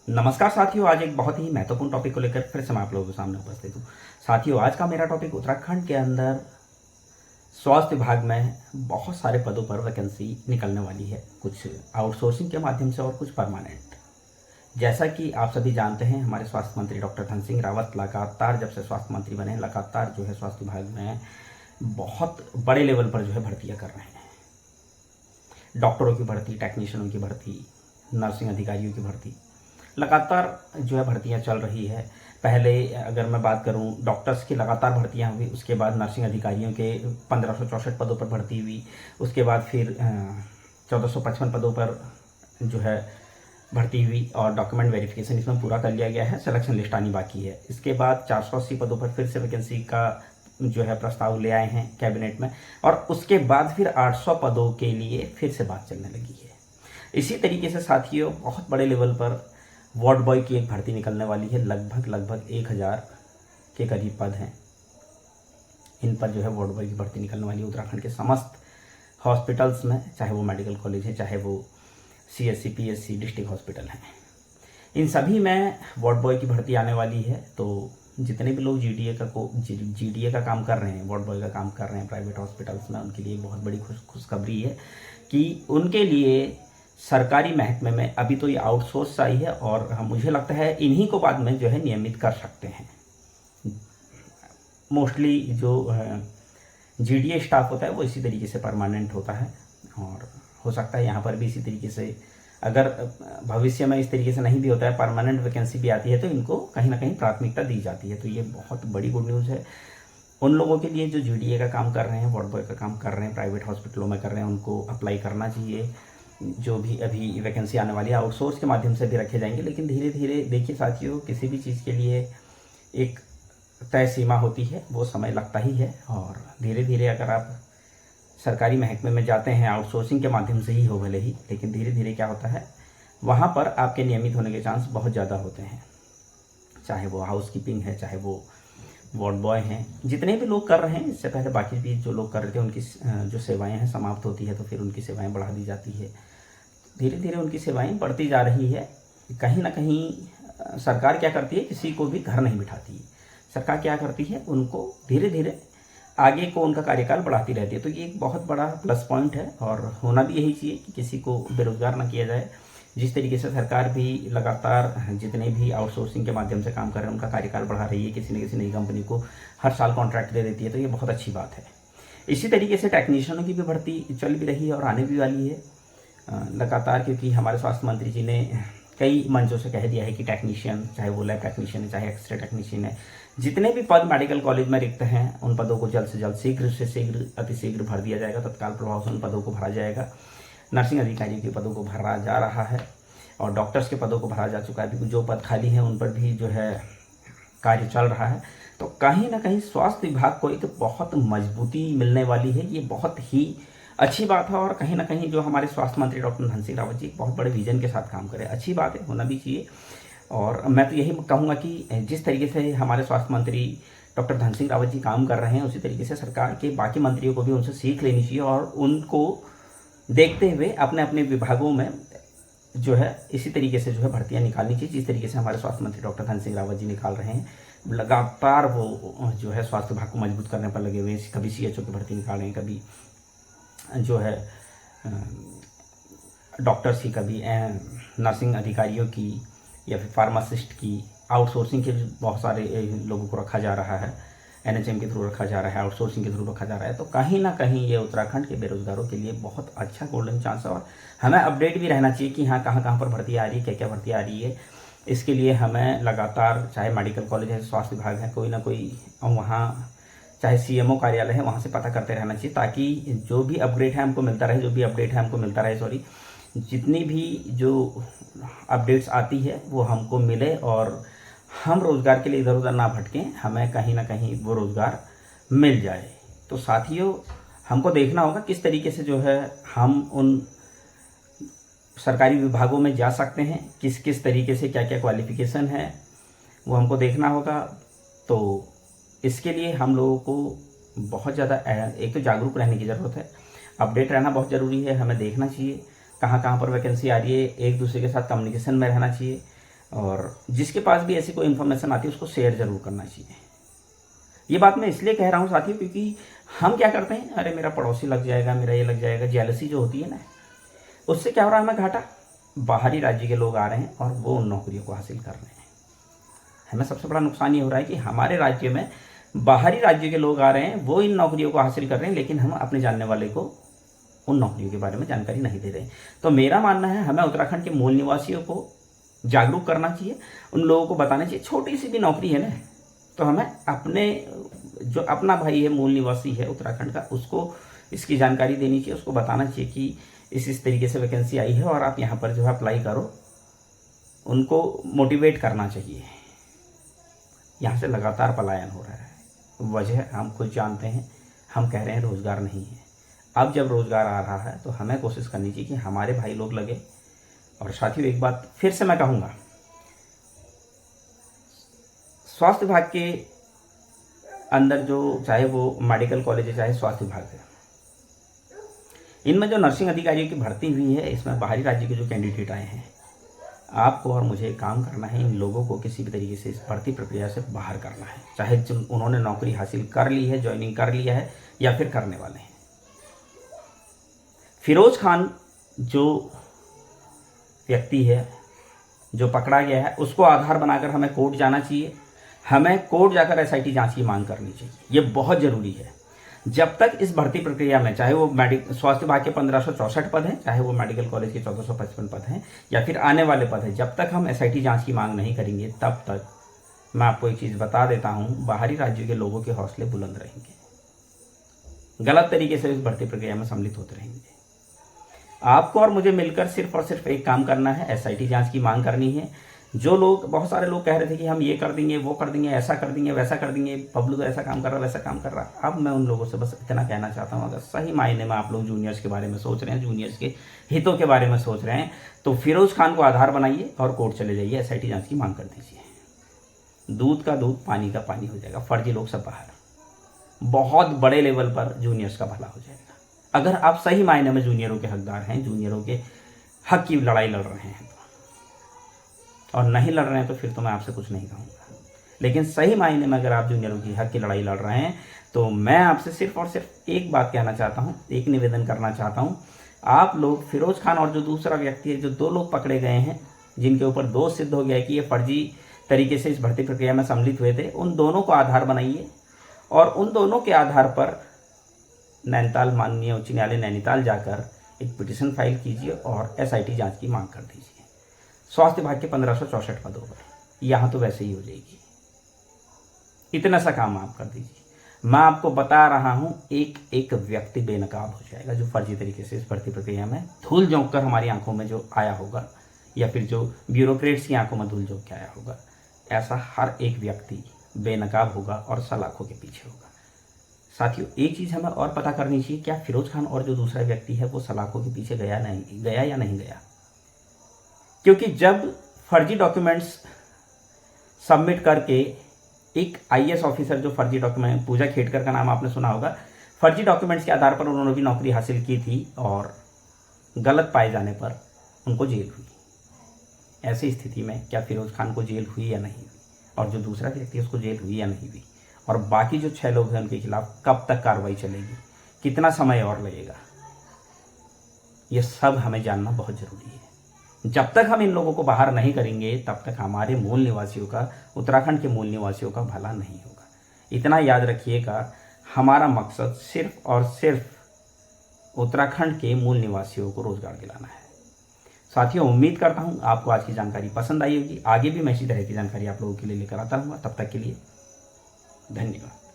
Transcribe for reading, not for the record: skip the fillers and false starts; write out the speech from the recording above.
नमस्कार साथियों, आज एक बहुत ही महत्वपूर्ण टॉपिक को लेकर फिर से मैं आप लोगों के सामने उपस्थित हूँ। साथियों, आज का मेरा टॉपिक उत्तराखंड के अंदर स्वास्थ्य विभाग में बहुत सारे पदों पर वैकेंसी निकलने वाली है, कुछ आउटसोर्सिंग के माध्यम से और कुछ परमानेंट। जैसा कि आप सभी जानते हैं, हमारे स्वास्थ्य मंत्री डॉक्टर धन सिंह रावत लगातार जब से स्वास्थ्य मंत्री बने लगातार जो है स्वास्थ्य विभाग में बहुत बड़े लेवल पर जो है भर्तियाँ कर रहे हैं। डॉक्टरों की भर्ती, टेक्नीशियनों की भर्ती, नर्सिंग अधिकारियों की भर्ती, लगातार जो है भर्तियां चल रही है। पहले अगर मैं बात करूं, डॉक्टर्स की लगातार भर्तियां हुई, उसके बाद नर्सिंग अधिकारियों के 1564 पदों पर भर्ती हुई, उसके बाद फिर 1455 पदों पर जो है भर्ती हुई और डॉक्यूमेंट वेरिफिकेशन इसमें पूरा कर लिया गया है, सिलेक्शन लिस्ट आनी बाकी है। इसके बाद 480 पदों पर फिर से वैकेंसी का जो है प्रस्ताव ले आए हैं कैबिनेट में, और उसके बाद फिर 800 पदों के लिए फिर से बात चलने लगी है। इसी तरीके से साथियों, बहुत बड़े लेवल पर वार्ड बॉय की एक भर्ती निकलने वाली है। लगभग 1000 के करीब पद हैं। इन पर जो है वार्ड बॉय की भर्ती निकलने वाली है उत्तराखंड के समस्त हॉस्पिटल्स में, चाहे वो मेडिकल कॉलेज है, चाहे वो CSC PSC डिस्ट्रिक्ट हॉस्पिटल हैं। इन सभी में वार्ड बॉय की भर्ती आने वाली है। तो जितने भी लोग GDA का काम कर रहे हैं, वार्ड बॉय का काम कर रहे हैं प्राइवेट हॉस्पिटल्स में, उनके लिए बहुत बड़ी खुशखबरी है कि उनके लिए सरकारी महकमे में अभी तो ये आउटसोर्स आई है और मुझे लगता है इन्हीं को बाद में जो है नियमित कर सकते हैं। मोस्टली जो GDA स्टाफ होता है वो इसी तरीके से परमानेंट होता है, और हो सकता है यहाँ पर भी इसी तरीके से, अगर भविष्य में इस तरीके से नहीं भी होता है, परमानेंट वैकेंसी भी आती है, तो इनको कहीं ना कहीं प्राथमिकता दी जाती है। तो ये बहुत बड़ी गुड न्यूज़ है उन लोगों के लिए जो GDA का काम कर रहे हैं, वार्ड बॉय का काम कर रहे हैं, प्राइवेट हॉस्पिटलों में कर रहे हैं। उनको अप्लाई करना चाहिए। जो भी अभी वैकेंसी आने वाली है आउटसोर्स के माध्यम से भी रखे जाएंगे, लेकिन धीरे धीरे देखिए साथियों, किसी भी चीज़ के लिए एक तय सीमा होती है, वो समय लगता ही है। और धीरे धीरे अगर आप सरकारी महकमे में जाते हैं, आउटसोर्सिंग के माध्यम से ही हो भले ही, लेकिन धीरे धीरे क्या होता है, वहाँ पर आपके नियमित होने के चांस बहुत ज़्यादा होते हैं। चाहे वो हाउस कीपिंग है, चाहे वो वार्ड बॉय हैं, जितने भी लोग कर रहे हैं, इससे पहले बाकी भी जो लोग कर रहे थे उनकी जो सेवाएं हैं समाप्त होती है, तो फिर उनकी सेवाएं बढ़ा दी जाती है। धीरे धीरे उनकी सेवाएं बढ़ती जा रही है। कहीं ना कहीं सरकार क्या करती है, किसी को भी घर नहीं बिठाती। सरकार क्या करती है, उनको धीरे धीरे आगे को उनका कार्यकाल बढ़ाती रहती है। तो ये एक बहुत बड़ा प्लस पॉइंट है, और होना भी यही चाहिए कि किसी को बेरोजगार ना किया जाए। जिस तरीके से सरकार भी लगातार जितने भी आउटसोर्सिंग के माध्यम से काम कर रहे हैं उनका कार्यकाल बढ़ा रही है, किसी न किसी नई कंपनी को हर साल कॉन्ट्रैक्ट दे देती है, तो ये बहुत अच्छी बात है। इसी तरीके से टेक्नीशियनों की भी भर्ती चल भी रही है और आने भी वाली है लगातार, क्योंकि हमारे स्वास्थ्य मंत्री जी ने कई मंचों से कह दिया है कि टेक्नीशियन, चाहे वो लैब टेक्नीशियन है, चाहे एक्सरे टेक्नीशियन है, जितने भी पद मेडिकल कॉलेज में रिक्त हैं, उन पदों को जल्द से जल्द, शीघ्र से शीघ्र, अतिशीघ्र भर दिया जाएगा। तत्काल प्रभाव से उन पदों को भरा जाएगा। नर्सिंग अधिकारियों के पदों को भरा जा रहा है और डॉक्टर्स के पदों को भरा जा चुका है। अभी जो पद खाली हैं उन पर भी जो है कार्य चल रहा है। तो कहीं ना कहीं स्वास्थ्य विभाग को एक बहुत मजबूती मिलने वाली है। ये बहुत ही अच्छी बात है, और कहीं ना कहीं जो हमारे स्वास्थ्य मंत्री डॉक्टर धन सिंह रावत जी एक बहुत बड़े विजन के साथ काम करें, अच्छी बात है, होना भी चाहिए। और मैं तो यही कहूँगा कि जिस तरीके से हमारे स्वास्थ्य मंत्री डॉक्टर धन सिंह रावत जी काम कर रहे हैं, उसी तरीके से सरकार के बाकी मंत्रियों को भी उनसे सीख लेनी चाहिए, और उनको देखते हुए अपने अपने विभागों में जो है इसी तरीके से जो है भर्तियां निकालनी चाहिए, जिस तरीके से हमारे स्वास्थ्य मंत्री डॉक्टर धन सिंह रावत जी निकाल रहे हैं। लगातार वो जो है स्वास्थ्य विभाग को मजबूत करने पर लगे हुए हैं। कभी CHO की भर्ती निकाल रहे हैं, कभी जो है डॉक्टर्स की, कभी नर्सिंग अधिकारियों की, या फिर फार्मासिस्ट की। आउटसोर्सिंग के बहुत सारे लोगों को रखा जा रहा है, NHM के थ्रू रखा जा रहा है, आउटसोर्सिंग के थ्रू रखा जा रहा है। तो कहीं ना कहीं ये उत्तराखंड के बेरोजगारों के लिए बहुत अच्छा गोल्डन चांस है, और हमें अपडेट भी रहना चाहिए कि हाँ, कहाँ कहाँ पर भर्ती आ रही है, क्या क्या भर्ती आ रही है। इसके लिए हमें लगातार, चाहे मेडिकल कॉलेज है, स्वास्थ्य विभाग है, कोई ना कोई वहाँ, चाहे CMO कार्यालय है, वहाँ से पता करते रहना चाहिए, ताकि जो भी अपडेट है हमको मिलता रहे, जितनी भी जो अपडेट्स आती है वो हमको मिले, और हम रोज़गार के लिए इधर उधर ना भटकें, हमें कहीं ना कहीं वो रोज़गार मिल जाए। तो साथियों, हमको देखना होगा किस तरीके से जो है हम उन सरकारी विभागों में जा सकते हैं, किस किस तरीके से, क्या क्या क्वालिफ़िकेशन है, वो हमको देखना होगा। तो इसके लिए हम लोगों को बहुत ज़्यादा एक तो जागरूक रहने की ज़रूरत है, अपडेट रहना बहुत ज़रूरी है। हमें देखना चाहिए कहाँ कहाँ पर वैकेंसी आ रही है, एक दूसरे के साथ कम्युनिकेशन में रहना चाहिए। और जिसके पास भी ऐसी कोई इन्फॉर्मेशन आती है उसको शेयर ज़रूर करना चाहिए। ये बात मैं इसलिए कह रहा हूँ साथियों, क्योंकि हम क्या करते हैं, अरे मेरा पड़ोसी लग जाएगा, मेरा ये लग जाएगा, जेलसी जो होती है ना, उससे क्या हो रहा है हमें घाटा। बाहरी राज्य के लोग आ रहे हैं और वो उन नौकरियों को हासिल कर रहे हैं। हमें सबसे बड़ा नुकसान ये हो रहा है कि हमारे राज्य में बाहरी राज्य के लोग आ रहे हैं, वो इन नौकरियों को हासिल कर रहे हैं, लेकिन हम अपने जानने वाले को उन नौकरियों के बारे में जानकारी नहीं दे रहे। तो मेरा मानना है हमें उत्तराखंड के मूल निवासियों को जागरूक करना चाहिए, उन लोगों को बताना चाहिए, छोटी सी भी नौकरी है ना, तो हमें अपने जो अपना भाई है, मूल निवासी है उत्तराखंड का, उसको इसकी जानकारी देनी चाहिए, उसको बताना चाहिए कि इस तरीके से वैकेंसी आई है और आप यहाँ पर जो है अप्लाई करो। उनको मोटिवेट करना चाहिए। यहाँ से लगातार पलायन हो रहा है, वजह हम खुद जानते हैं। हम कह रहे हैं रोज़गार नहीं है। अब जब रोज़गार आ रहा है तो हमें कोशिश करनी चाहिए कि हमारे भाई लोग लगे। और साथियों एक बात फिर से मैं कहूँगा, स्वास्थ्य विभाग के अंदर जो चाहे वो मेडिकल कॉलेज है चाहे स्वास्थ्य विभाग है, इनमें जो नर्सिंग अधिकारियों की भर्ती हुई है, इसमें बाहरी राज्य के जो कैंडिडेट आए हैं, आपको और मुझे काम करना है, इन लोगों को किसी भी तरीके से इस भर्ती प्रक्रिया से बाहर करना है। चाहे उन्होंने नौकरी हासिल कर ली है, ज्वाइनिंग कर लिया है या फिर करने वाले हैं। फिरोज खान जो व्यक्ति है जो पकड़ा गया है, उसको आधार बनाकर हमें कोर्ट जाना चाहिए। हमें कोर्ट जाकर एसआईटी जांच की मांग करनी चाहिए। ये बहुत ज़रूरी है। जब तक इस भर्ती प्रक्रिया में, चाहे वो स्वास्थ्य विभाग के 1564 पद हैं, चाहे वो मेडिकल कॉलेज के 1455 पद हैं या फिर आने वाले पद हैं, जब तक हम एसआईटी जांच की मांग नहीं करेंगे, तब तक मैं आपको एक चीज़ बता देता हूं, बाहरी राज्यों के लोगों के हौसले बुलंद रहेंगे, गलत तरीके से इस भर्ती प्रक्रिया में सम्मिलित होते रहेंगे। आपको और मुझे मिलकर सिर्फ और सिर्फ एक काम करना है, एसआईटी जांच की मांग करनी है। जो लोग, बहुत सारे लोग कह रहे थे कि हम ये कर देंगे, वो कर देंगे, ऐसा कर देंगे, वैसा कर देंगे, पब्लिक ऐसा काम कर रहा है, वैसा काम कर रहा है। अब मैं उन लोगों से बस इतना कहना चाहता हूँ, अगर सही मायने में आप लोग जूनियर्स के बारे में सोच रहे हैं, जूनियर्स के हितों के बारे में सोच रहे हैं, तो फिरोज खान को आधार बनाइए और कोर्ट चले जाइए, एसआईटी जांच की मांग कर दीजिए। दूध का दूध, पानी का पानी हो जाएगा। फर्जी लोग सब बाहर, बहुत बड़े लेवल पर जूनियर्स का भला हो जाएगा। अगर आप सही मायने में जूनियरों के हकदार हैं, जूनियरों के हक की लड़ाई लड़ रहे हैं और नहीं लड़ रहे हैं, तो फिर तो मैं आपसे कुछ नहीं कहूँगा। लेकिन सही मायने में अगर आप जूनियरों की हक की लड़ाई लड़ रहे हैं, तो मैं आपसे सिर्फ और सिर्फ एक बात कहना चाहता हूँ, एक निवेदन करना चाहता हूँ। आप लोग फिरोज खान और जो दूसरा व्यक्ति है, जो 2 लोग पकड़े गए हैं, जिनके ऊपर दोष सिद्ध हो गया कि ये फर्जी तरीके से इस भर्ती प्रक्रिया में सम्मिलित हुए थे, उन दोनों को आधार बनाइए और उन दोनों के आधार पर नैनीताल, माननीय उच्च न्यायालय नैनीताल जाकर एक पिटीशन फाइल कीजिए और एसआईटी जांच की मांग कर दीजिए। स्वास्थ्य विभाग के 1564 पदों पर, यहाँ तो वैसे ही हो जाएगी। इतना सा काम आप कर दीजिए। मैं आपको बता रहा हूँ, एक एक व्यक्ति बेनकाब हो जाएगा जो फर्जी तरीके से इस भर्ती प्रक्रिया में धूल झोंक कर हमारी आंखों में जो आया होगा, या फिर जो ब्यूरोक्रेट्स की आंखों में धूल झोंक के आया होगा, ऐसा हर एक व्यक्ति बेनकाब होगा और सलाखों के पीछे होगा। साथियों एक चीज़ हमें और पता करनी चाहिए, क्या फिरोज खान और जो दूसरा व्यक्ति है वो सलाखों के पीछे गया या नहीं गया? क्योंकि जब फर्जी डॉक्यूमेंट्स सबमिट करके एक आईएएस ऑफिसर, जो फर्जी डॉक्यूमेंट, पूजा खेड़कर का नाम आपने सुना होगा, फर्जी डॉक्यूमेंट्स के आधार पर उन्होंने भी नौकरी हासिल की थी और गलत पाए जाने पर उनको जेल हुई। ऐसी स्थिति में क्या फिरोज खान को जेल हुई या नहीं हुई, और जो दूसरा व्यक्ति उसको जेल हुई या नहीं हुई, और बाकी जो 6 लोग हैं उनके खिलाफ कब तक कार्रवाई चलेगी, कितना समय और लगेगा, ये सब हमें जानना बहुत ज़रूरी है। जब तक हम इन लोगों को बाहर नहीं करेंगे, तब तक हमारे मूल निवासियों का, उत्तराखंड के मूल निवासियों का भला नहीं होगा। इतना याद रखिएगा, हमारा मकसद सिर्फ और सिर्फ उत्तराखंड के मूल निवासियों को रोजगार दिलाना है। साथियों उम्मीद करता हूँ आपको आज की जानकारी पसंद आई होगी। आगे भी मैं इसी तरह की जानकारी आप लोगों के लिए लेकर आता रहूँगा। तब तक के लिए धन्यवाद।